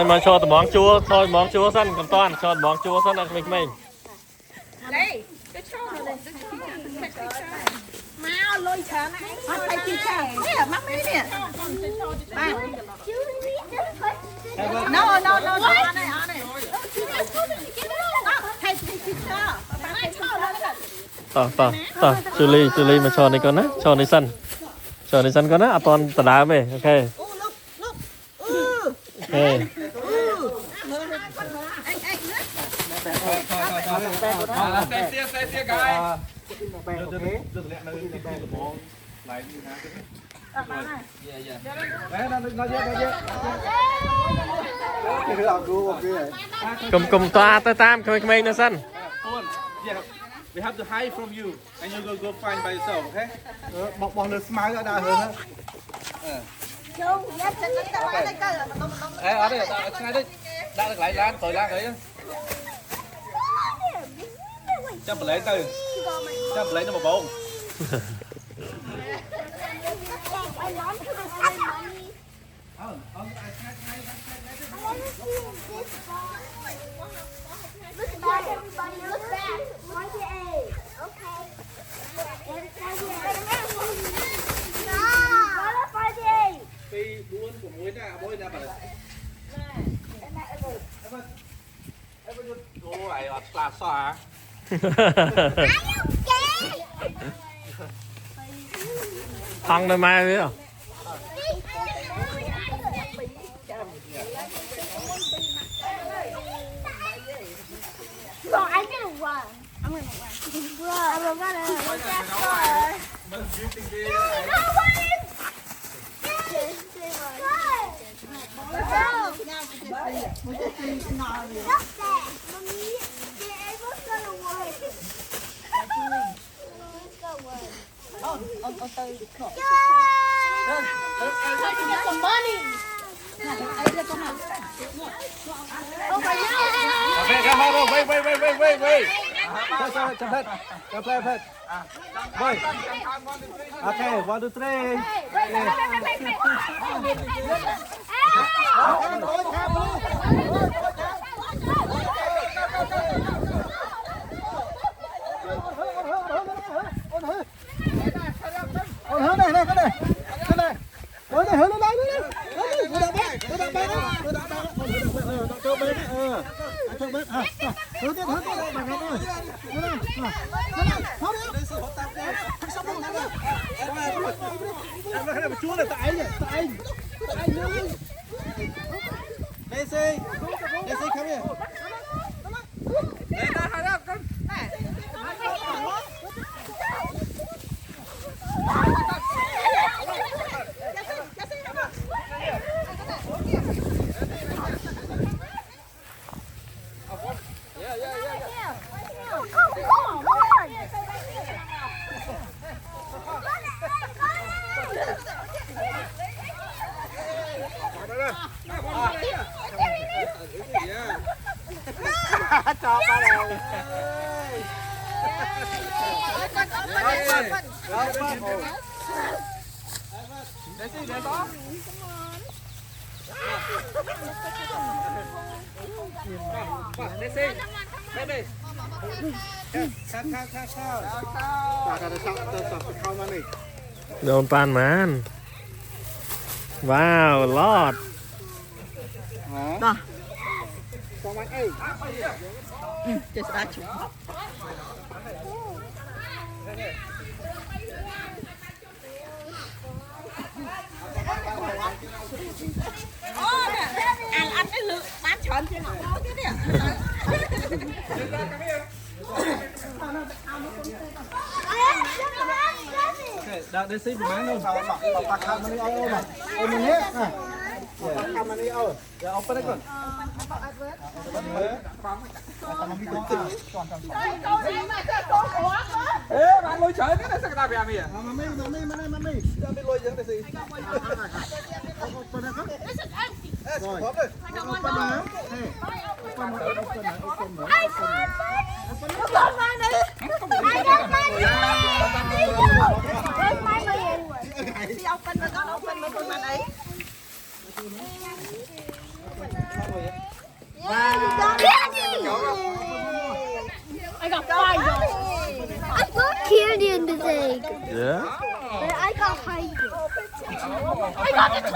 mà cho tụi món chua thôi món chua xanh còn toàn cho món chua xanh là mình đây cái show này mau lôi chờ này phải chi chờ nè mắc mấy nè no này thay chi chờ tao Julie mà cho này con á cho này xanh con á toàn tạt đá về ok cùng toa tay tam mình nó xanh. We have to hide from you, and you go find by yourself, okay? Bọc được smile ra đây hơn. Ở đây, ngay đây, đã được lại lan, tội lan rồi. Chấp lấy từ, chấp lấy nó một bông. Look back, everybody. Look back. Okay. Đi buôn của muối ra bà. Ô này là xòa. Thằng này mai biết không? Bro, I'm gonna run. I'm gonna run. Bro, I'm gonna run faster. You're not running. Look that. Mommy, the arrow's gonna work. Let's go work. Get some money. Oh my God. Okay, come on, wait. Chấp hết. Wait. Okay, 1, 2, 3. Chúa là tại anh. Daisy, come here. Cho ba đầu. Để đó.โดนปานมันว้าวรอด just that you. Anh cái lượt bán chọn chứ nào chứ đi. Đã đến xí bán đâu sao bạc tham nó đi ơi mà. Ôi mình hết à. Bạc tham nó đi ơi. Giờ ông bắt đấy con. Ê, bạn lôi trời cái này sao cái nào vậy? Mami. Đi lôi giỡn cái gì? Rồi. Đi open mà con open mà con bạn ấy. candy in this egg. Yeah. But I got hide it. I got the 20.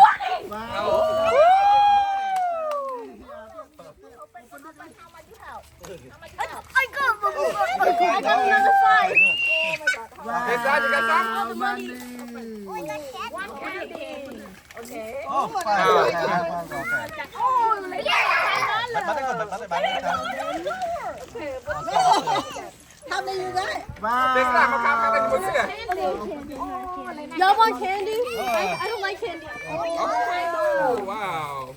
I got another 5. How many you got? Y'all want candy? I don't like candy. Oh, wow.